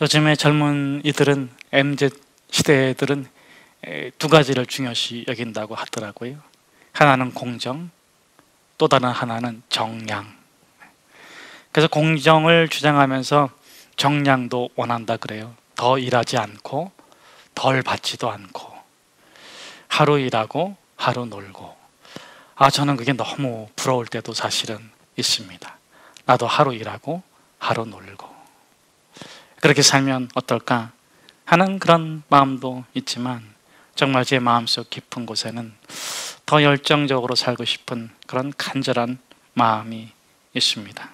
요즘에 젊은이들은 MZ 시대들은 두 가지를 중요시 여긴다고 하더라고요. 하나는 공정, 또 다른 하나는 정량. 그래서 공정을 주장하면서 정량도 원한다 그래요. 더 일하지 않고 덜 받지도 않고 하루 일하고 하루 놀고. 저는 그게 너무 부러울 때도 사실은 있습니다. 나도 하루 일하고 하루 놀고 그렇게 살면 어떨까 하는 그런 마음도 있지만, 정말 제 마음속 깊은 곳에는 더 열정적으로 살고 싶은 그런 간절한 마음이 있습니다.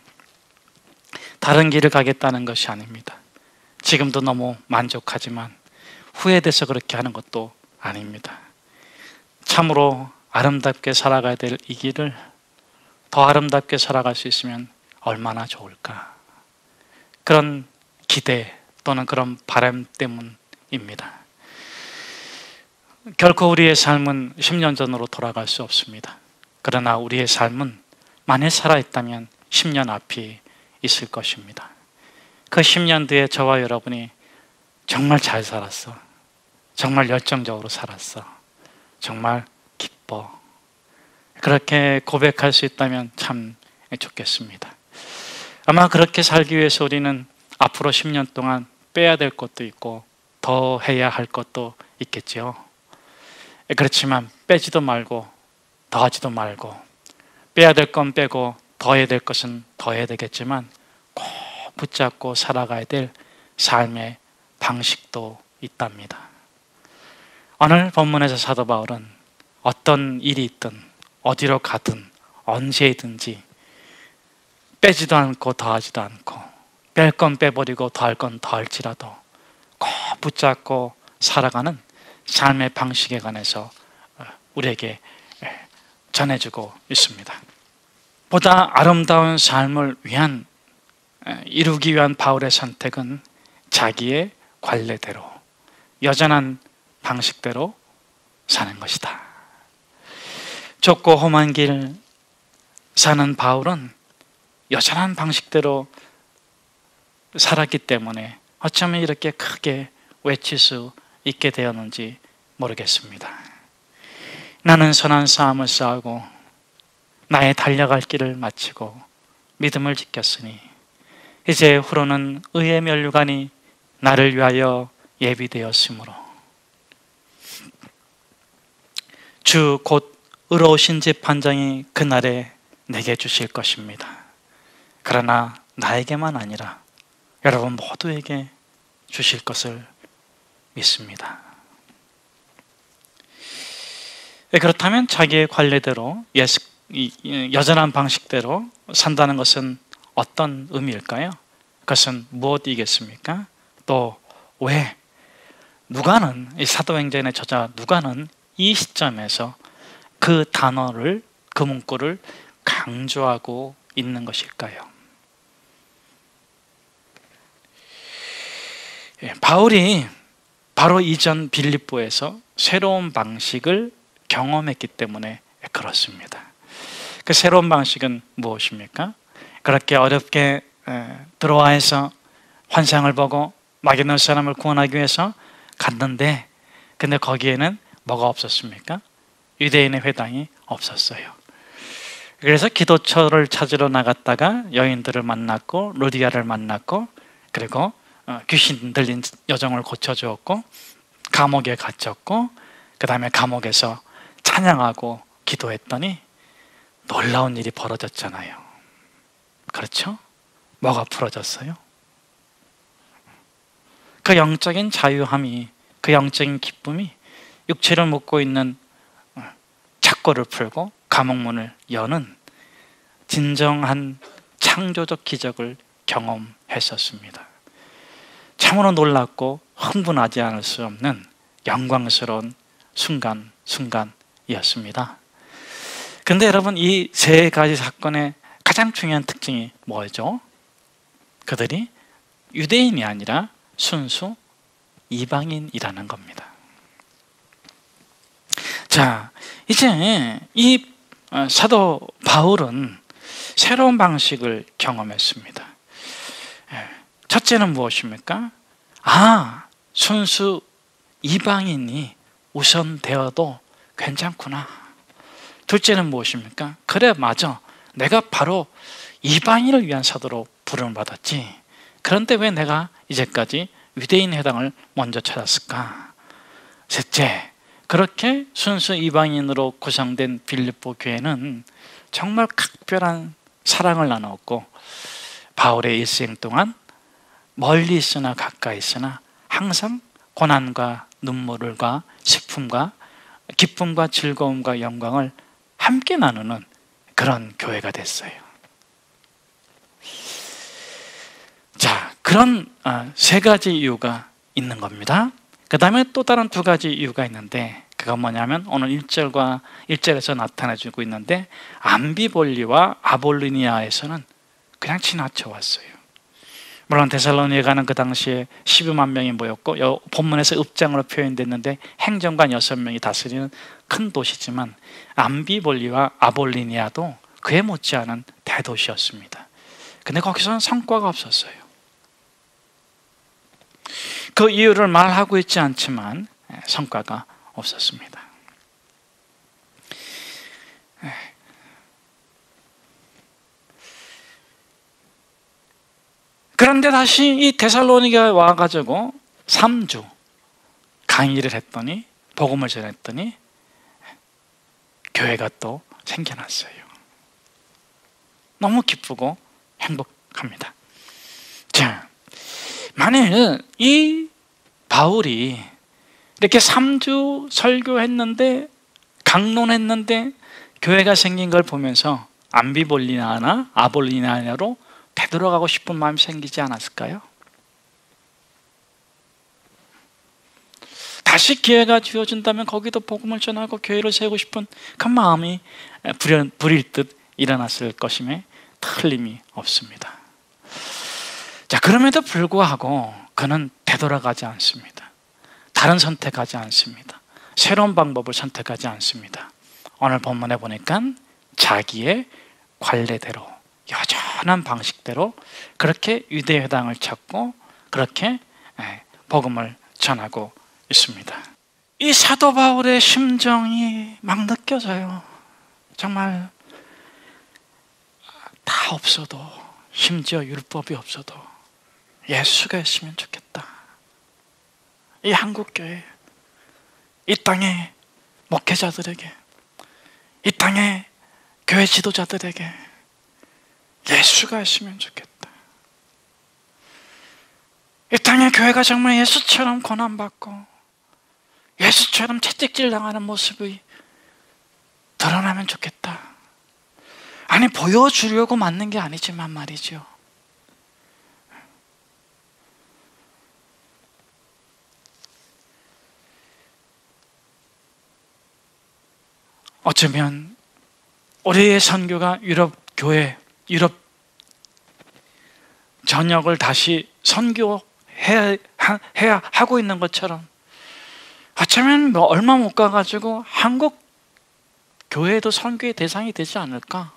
다른 길을 가겠다는 것이 아닙니다. 지금도 너무 만족하지만 후회돼서 그렇게 하는 것도 아닙니다. 참으로 아름답게 살아가야 될 이 길을 더 아름답게 살아갈 수 있으면 얼마나 좋을까, 그런 기대 또는 그런 바람 때문입니다. 결코 우리의 삶은 10년 전으로 돌아갈 수 없습니다. 그러나 우리의 삶은 만일 살아있다면 10년 앞이 있을 것입니다. 그 10년 뒤에 저와 여러분이 정말 잘 살았어, 정말 열정적으로 살았어, 정말 기뻐, 그렇게 고백할 수 있다면 참 좋겠습니다. 아마 그렇게 살기 위해서 우리는 앞으로 10년 동안 빼야 될 것도 있고 더 해야 할 것도 있겠죠. 그렇지만 빼지도 말고 더 하지도 말고, 빼야 될 건 빼고 더 해야 될 것은 더 해야 되겠지만 꼭 붙잡고 살아가야 될 삶의 방식도 있답니다. 오늘 본문에서 사도 바울은 어떤 일이 있든 어디로 가든 언제든지 빼지도 않고 더하지도 않고, 뺄 건 빼버리고 더할 건 더할지라도 꼭 붙잡고 살아가는 삶의 방식에 관해서 우리에게 전해주고 있습니다. 보다 아름다운 삶을 이루기 위한 바울의 선택은 자기의 관례대로, 여전한 방식대로 사는 것이다. 좁고 험한 길 사는 바울은 여전한 방식대로 살았기 때문에 어쩌면 이렇게 크게 외칠 수 있게 되었는지 모르겠습니다. 나는 선한 싸움을 싸우고 나의 달려갈 길을 마치고 믿음을 지켰으니 이제 후로는 의의 면류관이 나를 위하여 예비되었으므로 주 곧 의로우신 집 판장이 그날에 내게 주실 것입니다. 그러나 나에게만 아니라 여러분 모두에게 주실 것을 믿습니다. 그렇다면 자기의 관례대로, 여전한 방식대로 산다는 것은 어떤 의미일까요? 그것은 무엇이겠습니까? 또 왜 누가는, 이 사도행전의 저자 누가는 이 시점에서 그 단어를, 그 문구를 강조하고 있는 것일까요? 바울이 바로 이전 빌립보에서 새로운 방식을 경험했기 때문에 그렇습니다. 그 새로운 방식은 무엇입니까? 그렇게 어렵게 들어와서 환상을 보고 마게도냐 사람을 구원하기 위해서 갔는데, 근데 거기에는 뭐가 없었습니까? 유대인의 회당이 없었어요. 그래서 기도처를 찾으러 나갔다가 여인들을 만났고 루디아를 만났고, 그리고 귀신 들린 여정을 고쳐주었고, 감옥에 갇혔고, 그 다음에 감옥에서 찬양하고 기도했더니 놀라운 일이 벌어졌잖아요. 그렇죠? 뭐가 풀어졌어요? 그 영적인 자유함이, 그 영적인 기쁨이 육체를 묶고 있는 착고를 풀고 감옥문을 여는 진정한 창조적 기적을 경험했었습니다. 참으로 놀랍고 흥분하지 않을 수 없는 영광스러운 순간이었습니다. 그런데 여러분, 이 세 가지 사건의 가장 중요한 특징이 뭐죠? 그들이 유대인이 아니라 순수 이방인이라는 겁니다. 자, 이제 이 사도 바울은 새로운 방식을 경험했습니다. 첫째는 무엇입니까? 순수 이방인이 우선되어도 괜찮구나. 둘째는 무엇입니까? 그래, 맞아. 내가 바로 이방인을 위한 사도로 부름을 받았지. 그런데 왜 내가 이제까지 유대인 회당을 먼저 찾았을까? 셋째, 그렇게 순수 이방인으로 구성된 빌립보 교회는 정말 각별한 사랑을 나누었고, 바울의 일생 동안 멀리 있으나 가까이 있으나 항상 고난과 눈물과 슬픔과 기쁨과 즐거움과 영광을 함께 나누는 그런 교회가 됐어요. 자, 그런 세 가지 이유가 있는 겁니다. 그 다음에 또 다른 두 가지 이유가 있는데, 그건 뭐냐면 오늘 1절에서 나타내주고 있는데, 암비볼리와 아볼리니아에서는 그냥 지나쳐 왔어요. 물론 데살로니가는 그 당시에 12만 명이 모였고, 본문에서 읍장으로 표현됐는데 행정관 6명이 다스리는 큰 도시지만, 암비볼리와 아볼리니아도 그에 못지않은 대도시였습니다. 근데 거기서는 성과가 없었어요. 그 이유를 말하고 있지 않지만 성과가 없었습니다. 그런데 다시 이 데살로니가에 와가지고 3주 강의를 했더니, 복음을 전했더니 교회가 또 생겨났어요. 너무 기쁘고 행복합니다. 자, 만일 이 바울이 이렇게 3주 설교했는데, 강론했는데 교회가 생긴 걸 보면서 암비볼리나나 아볼리나로 되돌아가고 싶은 마음이 생기지 않았을까요? 다시 기회가 주어진다면 거기도 복음을 전하고 교회를 세우고 싶은 그 마음이 부릴 듯 일어났을 것임에 틀림이 없습니다. 자, 그럼에도 불구하고 그는 되돌아가지 않습니다. 다른 선택하지 않습니다. 새로운 방법을 선택하지 않습니다. 오늘 본문에 보니까 자기의 관례대로, 여전한 방식대로 그렇게 유대회당을 찾고 그렇게 복음을 전하고 있습니다. 이 사도 바울의 심정이 막 느껴져요. 정말 다 없어도, 심지어 율법이 없어도 예수가 있으면 좋겠다. 이 한국교회, 이 땅의 목회자들에게, 이 땅의 교회 지도자들에게 예수가 있으면 좋겠다. 이 땅의 교회가 정말 예수처럼 고난받고 예수처럼 채찍질 당하는 모습이 드러나면 좋겠다. 아니, 보여주려고 맞는 게 아니지만 말이죠. 어쩌면 우리의 선교가 유럽 교회, 유럽 전역을 다시 선교해야 하고 있는 것처럼, 어쩌면 얼마 못 가가지고 한국 교회도 선교의 대상이 되지 않을까?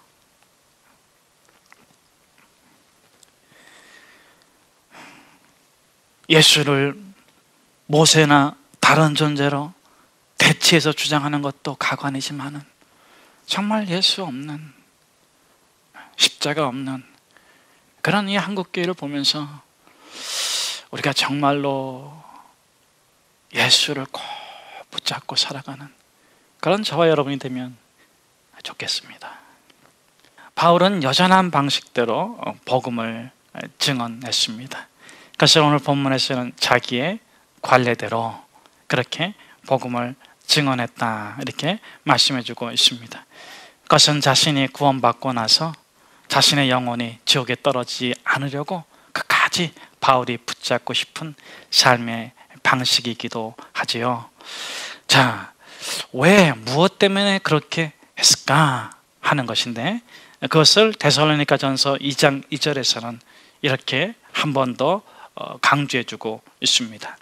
예수를 모세나 다른 존재로 대치해서 주장하는 것도 가관이지만은, 정말 예수 없는, 십자가 없는 그런 이 한국교회를 보면서 우리가 정말로 예수를 꼭 붙잡고 살아가는 그런 저와 여러분이 되면 좋겠습니다. 바울은 여전한 방식대로 복음을 증언했습니다. 그래서 오늘 본문에서는 자기의 관례대로 그렇게 복음을 증언했다, 이렇게 말씀해주고 있습니다. 그것은 자신이 구원받고 나서 자신의 영혼이 지옥에 떨어지지 않으려고 끝까지 바울이 붙잡고 싶은 삶의 방식이기도 하지요. 자, 왜, 무엇 때문에 그렇게 했을까 하는 것인데, 그것을 데살로니가전서 2장 2절에서는 이렇게 한 번 더 강조해주고 있습니다.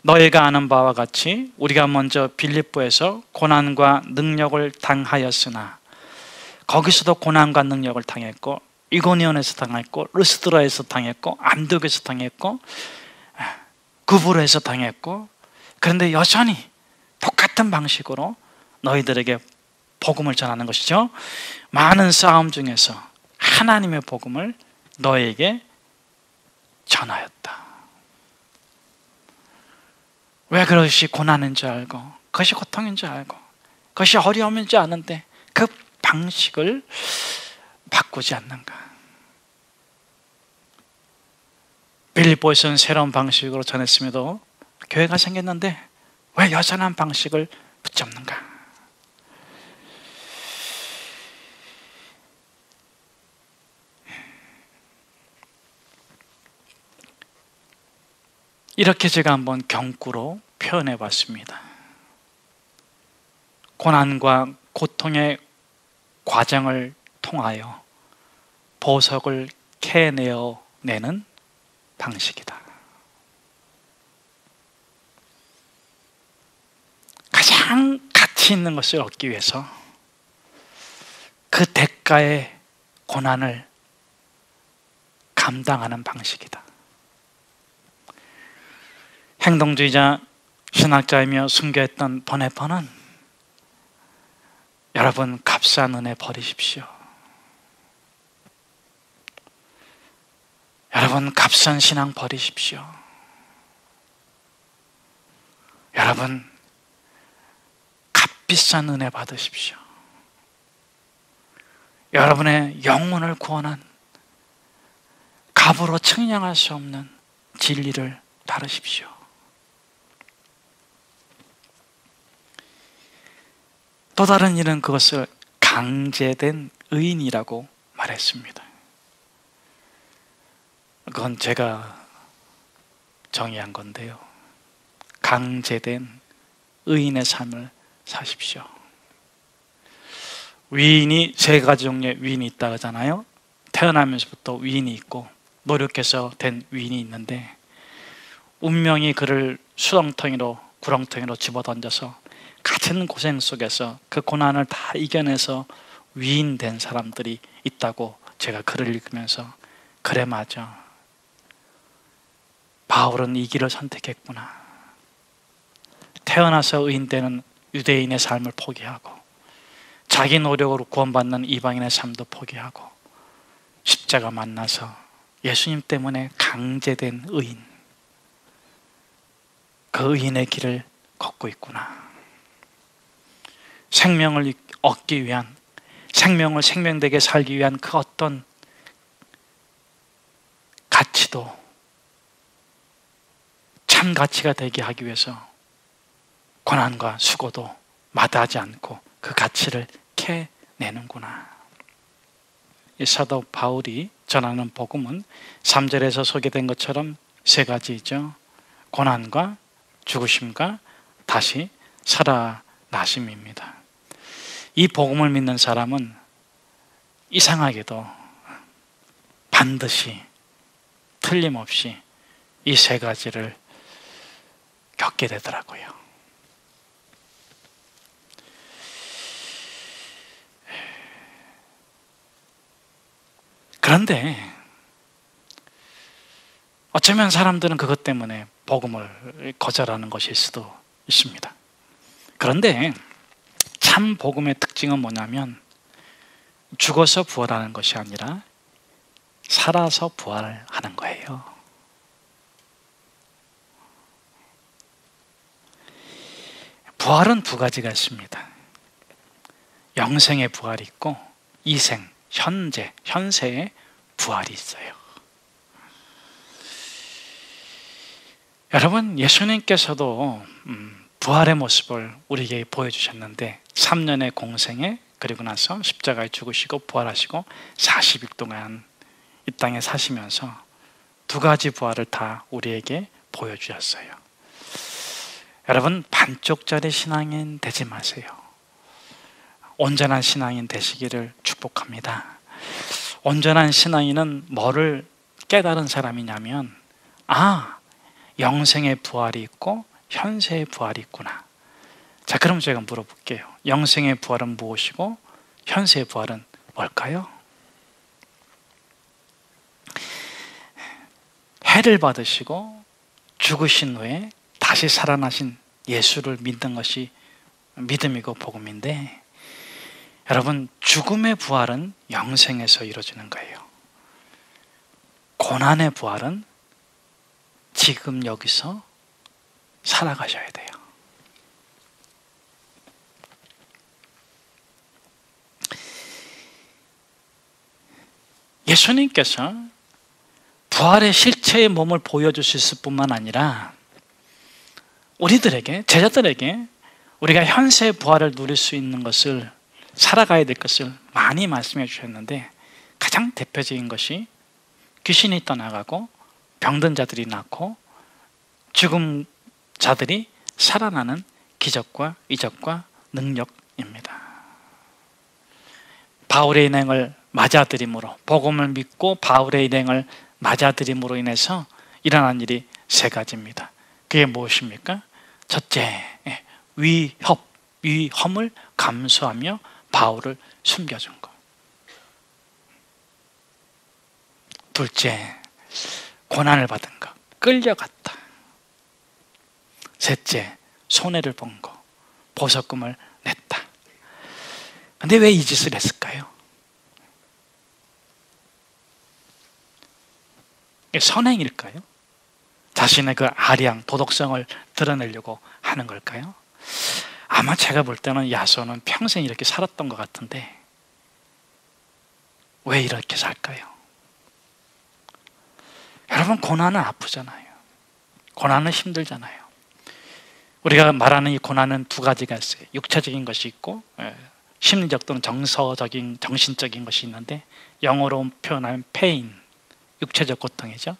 너희가 아는 바와 같이 우리가 먼저 빌립보에서 고난과 능력을 당하였으나, 거기서도 고난과 능력을 당했고, 이고니온에서 당했고, 르스드라에서 당했고, 안디옥에서 당했고, 구부러해서 당했고, 그런데 여전히 똑같은 방식으로 너희들에게 복음을 전하는 것이죠. 많은 싸움 중에서 하나님의 복음을 너에게 전하였다. 왜 그것이 고난인 줄 알고, 그것이 고통인 줄 알고, 그것이 어려움인 줄 아는데 그 방식을 바꾸지 않는가? 빌립보에서는 새로운 방식으로 전했음에도 교회가 생겼는데 왜 여전한 방식을 붙잡는가? 이렇게 제가 한번 경구로 표현해 봤습니다. 고난과 고통의 과정을 통하여 보석을 캐내어내는 방식이다. 가장 가치 있는 것을 얻기 위해서 그 대가의 고난을 감당하는 방식이다. 행동주의자 신학자이며 순교했던 보네퍼는 여러분 값싼 은혜 버리십시오. 여러분 값싼 신앙 버리십시오. 여러분 값비싼 은혜 받으십시오. 여러분의 영혼을 구원한 값으로 측량할 수 없는 진리를 따르십시오. 또 다른 이는 그것을 강제된 의인이라고 말했습니다. 그건 제가 정의한 건데요. 강제된 의인의 삶을 사십시오. 위인이 세 가지 종류의 위인이 있다고 하잖아요. 태어나면서부터 위인이 있고 노력해서 된 위인이 있는데 운명이 그를 수렁텅이로 구렁텅이로 집어던져서 같은 고생 속에서 그 고난을 다 이겨내서 위인된 사람들이 있다고 제가 글을 읽으면서 그래 맞아. 바울은 이 길을 선택했구나. 태어나서 의인되는 유대인의 삶을 포기하고 자기 노력으로 구원받는 이방인의 삶도 포기하고 십자가 만나서 예수님 때문에 강제된 의인, 그 의인의 길을 걷고 있구나. 생명을 얻기 위한, 생명을 생명되게 살기 위한 그 어떤 가치도 참 가치가 되게 하기 위해서 고난과 수고도 마다하지 않고 그 가치를 캐내는구나. 이 사도 바울이 전하는 복음은 3절에서 소개된 것처럼 세 가지죠. 고난과 죽으심과 다시 살아나심입니다. 이 복음을 믿는 사람은 이상하게도 반드시 틀림없이 이 세 가지를 겪게 되더라고요. 그런데 어쩌면 사람들은 그것 때문에 복음을 거절하는 것일 수도 있습니다. 그런데 참 복음의 특징은 뭐냐면 죽어서 부활하는 것이 아니라 살아서 부활하는 거예요. 부활은 두 가지가 있습니다. 영생의 부활이 있고 이생, 현세의 부활이 있어요. 여러분, 예수님께서도 부활의 모습을 우리에게 보여주셨는데 3년의 공생에 그리고 나서 십자가에 죽으시고 부활하시고 40일 동안 이 땅에 사시면서 두 가지 부활을 다 우리에게 보여주셨어요. 여러분, 반쪽짜리 신앙인 되지 마세요. 온전한 신앙인 되시기를 축복합니다. 온전한 신앙인은 뭐를 깨달은 사람이냐면 영생의 부활이 있고 현세의 부활이 있구나. 자, 그럼 제가 물어볼게요. 영생의 부활은 무엇이고 현세의 부활은 뭘까요? 해를 받으시고 죽으신 후에 다시 살아나신 예수를 믿는 것이 믿음이고 복음인데, 여러분, 죽음의 부활은 영생에서 이루어지는 거예요. 고난의 부활은 지금 여기서 살아가셔야 돼요. 예수님께서 부활의 실체의 몸을 보여주실 뿐만 아니라 우리들에게, 제자들에게 우리가 현세의 부활을 누릴 수 있는 것을, 살아가야 될 것을 많이 말씀해 주셨는데, 가장 대표적인 것이 귀신이 떠나가고 병든 자들이 낫고 죽은 자들이 살아나는 기적과 이적과 능력입니다. 바울의 일행을 맞아들임으로, 복음을 믿고 바울의 일행을 맞아들임으로 인해서 일어난 일이 세 가지입니다. 그게 무엇입니까? 첫째, 위험을 감수하며 바울을 숨겨준 것. 둘째, 고난을 받은 것, 끌려갔다. 셋째, 손해를 본 것, 보석금을 냈다. 근데 왜 이 짓을 했을까요? 선행일까요? 자신의 그 아량, 도덕성을 드러내려고 하는 걸까요? 아마 제가 볼 때는 야손은 평생 이렇게 살았던 것 같은데 왜 이렇게 살까요? 여러분, 고난은 아프잖아요. 고난은 힘들잖아요. 우리가 말하는 이 고난은 두 가지가 있어요. 육체적인 것이 있고 심리적 또는 정서적인, 정신적인 것이 있는데, 영어로 표현하면 pain, 육체적 고통이죠.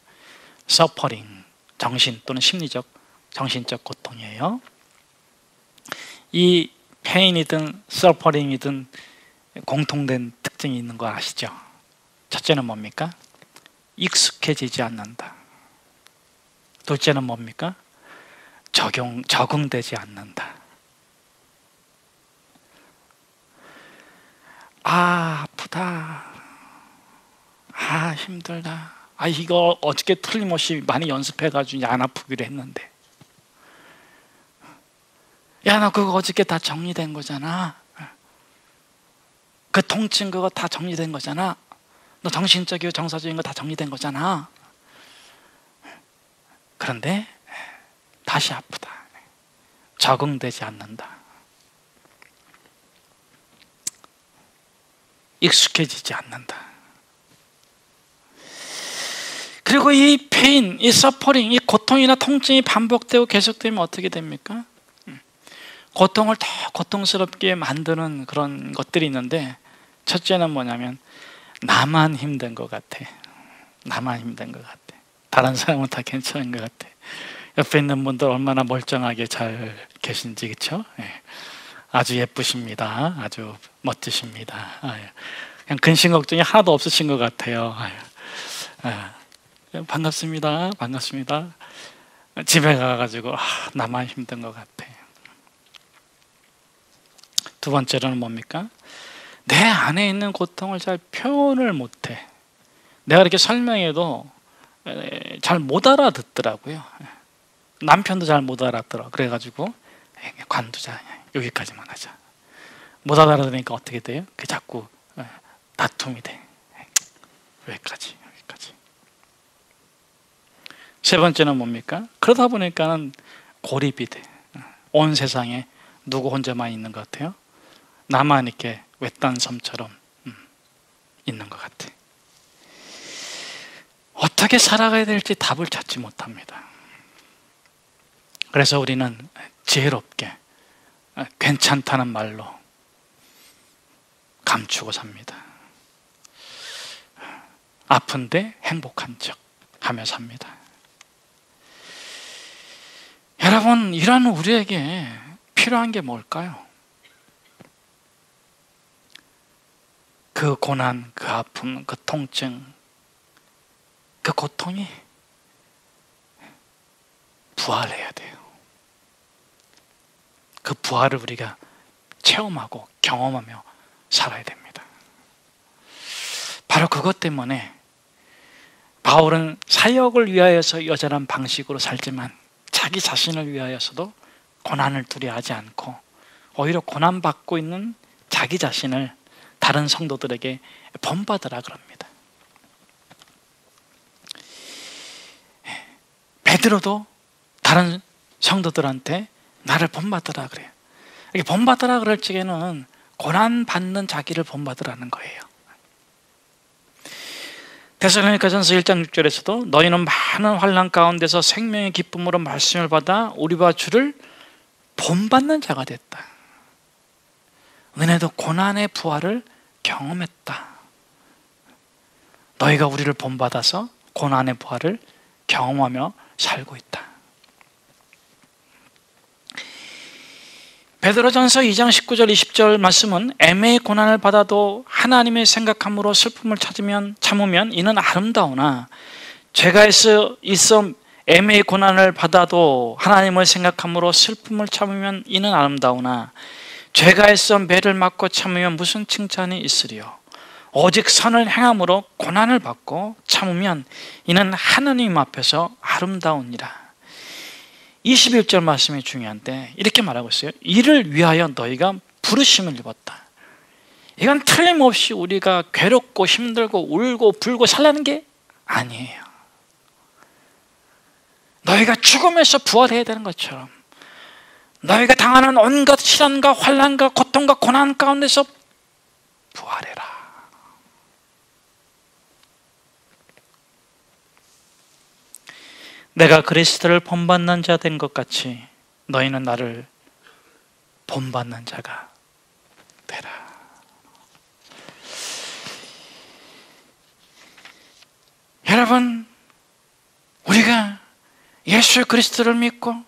suffering, 정신 또는 심리적, 정신적 고통이에요. 이 pain이든 suffering이든 공통된 특징이 있는 거 아시죠? 첫째는 뭡니까? 익숙해지지 않는다. 둘째는 뭡니까? 적응되지 않는다. 아, 아프다. 아, 힘들다. 아, 이거 어저께 틀림없이 많이 연습해가지고 안 아프기로 했는데. 야, 너 그거 어저께 다 정리된 거잖아. 그 통증 그거 다 정리된 거잖아. 너 정신적이고 정서적인 거 다 정리된 거잖아. 그런데 다시 아프다. 적응되지 않는다. 익숙해지지 않는다. 그리고 이 페인, 이 서퍼링, 이 고통이나 통증이 반복되고 계속되면 어떻게 됩니까? 고통을 더 고통스럽게 만드는 그런 것들이 있는데, 첫째는 뭐냐면 나만 힘든 것 같아. 나만 힘든 것 같아. 다른 사람은 다 괜찮은 것 같아. 옆에 있는 분들 얼마나 멀쩡하게 잘 계신지, 그렇죠? 네. 아주 예쁘십니다. 아주 멋지십니다. 그냥 근심 걱정이 하나도 없으신 것 같아요. 반갑습니다. 반갑습니다. 집에 가가지고 나만 힘든 것 같아. 두 번째로는 뭡니까? 내 안에 있는 고통을 잘 표현을 못해. 내가 이렇게 설명해도 잘 못 알아듣더라고요. 남편도 잘 못 알아들어. 그래가지고 관두자. 여기까지만 하자. 못 알아들으니까 어떻게 돼요? 그 자꾸 다툼이 돼. 여기까지. 세 번째는 뭡니까? 그러다 보니까는 고립이 돼. 온 세상에 누구 혼자만 있는 것 같아요? 나만 이렇게 외딴 섬처럼 있는 것 같아. 어떻게 살아가야 될지 답을 찾지 못합니다. 그래서 우리는 지혜롭게 괜찮다는 말로 감추고 삽니다. 아픈데 행복한 척 하며 삽니다. 여러분, 이런 우리에게 필요한 게 뭘까요? 그 고난, 그 아픔, 그 통증, 그 고통이 부활해야 돼요. 그 부활을 우리가 체험하고 경험하며 살아야 됩니다. 바로 그것 때문에 바울은 사역을 위하여서 여전한 방식으로 살지만 자기 자신을 위하여서도 고난을 두려워하지 않고 오히려 고난받고 있는 자기 자신을 다른 성도들에게 본받으라 그럽니다. 베드로도 다른 성도들한테 나를 본받으라 그래요. 이렇게 본받으라 그럴 적에는 고난받는 자기를 본받으라는 거예요. 데살로니가전서 1장 6절에서도 너희는 많은 환난 가운데서 생명의 기쁨으로 말씀을 받아 우리와 주를 본받는 자가 됐다. 너네도 고난의 부활을 경험했다. 너희가 우리를 본받아서 고난의 부활을 경험하며 살고 있다. 베드로전서 2장 19절 20절 말씀은 애매의 고난을 받아도 하나님의 생각함으로 슬픔을 참으면 이는 아름다우나 죄가 있어 애매의 고난을 받아도 하나님을 생각함으로 슬픔을 참으면 이는 아름다우나 죄가 있어 매를 맞고 참으면 무슨 칭찬이 있으리요. 오직 선을 행함으로 고난을 받고 참으면 이는 하나님 앞에서 아름다우니라. 21절 말씀이 중요한데 이렇게 말하고 있어요. 이를 위하여 너희가 부르심을 입었다. 이건 틀림없이 우리가 괴롭고 힘들고 울고 불고 살라는 게 아니에요. 너희가 죽음에서 부활해야 되는 것처럼 너희가 당하는 온갖 시련과 환난과 고통과 고난 가운데서 부활해라. 내가 그리스도를 본받는 자 된 것 같이 너희는 나를 본받는 자가 되라. 여러분, 우리가 예수 그리스도를 믿고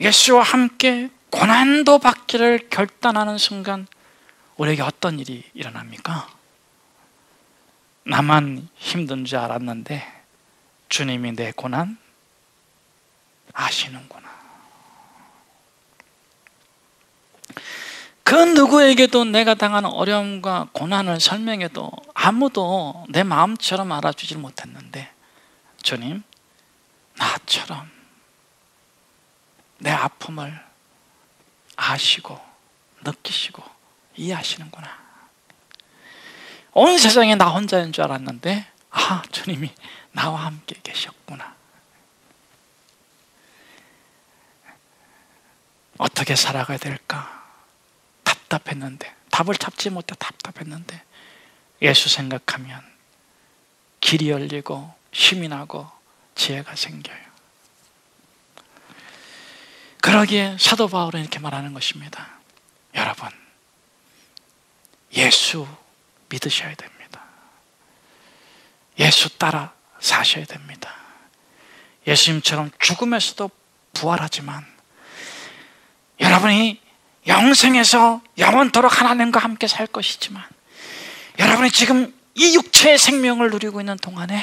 예수와 함께 고난도 받기를 결단하는 순간 우리에게 어떤 일이 일어납니까? 나만 힘든 줄 알았는데 주님이 내 고난 아시는구나. 그 누구에게도 내가 당하는 어려움과 고난을 설명해도 아무도 내 마음처럼 알아주질 못했는데 주님, 나처럼 내 아픔을 아시고 느끼시고 이해하시는구나. 온 세상에 나 혼자인 줄 알았는데 주님이 나와 함께 계셨구나. 어떻게 살아가야 될까? 답답했는데, 답을 찾지 못해 답답했는데 예수 생각하면 길이 열리고 힘이 나고 지혜가 생겨요. 그러기에 사도 바울은 이렇게 말하는 것입니다. 여러분, 예수 믿으셔야 됩니다. 예수 따라 사셔야 됩니다. 예수님처럼 죽음에서도 부활하지만 여러분이 영생에서 영원토록 하나님과 함께 살 것이지만 여러분이 지금 이 육체의 생명을 누리고 있는 동안에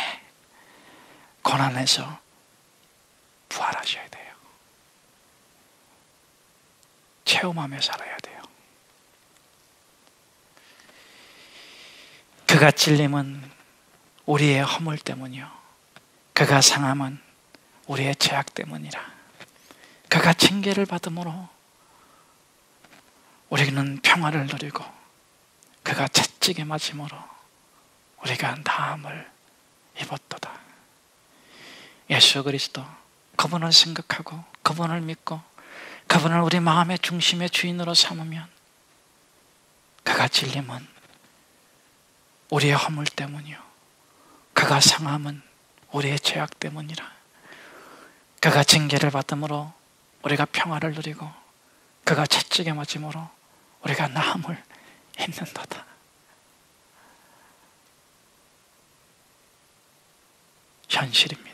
고난에서 부활하셔야 돼요. 체험하며 살아야 돼요. 그가 찔림은 우리의 허물 때문이요, 그가 상함은 우리의 죄악 때문이라. 그가 징계를 받음으로 우리는 평화를 누리고 그가 채찍에 맞음으로 우리가 나음을 입었도다. 예수 그리스도, 그분을 생각하고 그분을 믿고 그분을 우리 마음의 중심의 주인으로 삼으면 그가 찔림은 우리의 허물 때문이요, 그가 상함은 우리의 죄악 때문이라. 그가 징계를 받음으로 우리가 평화를 누리고 그가 채찍에 맞음으로 우리가 나음을 입는도다. 현실입니다.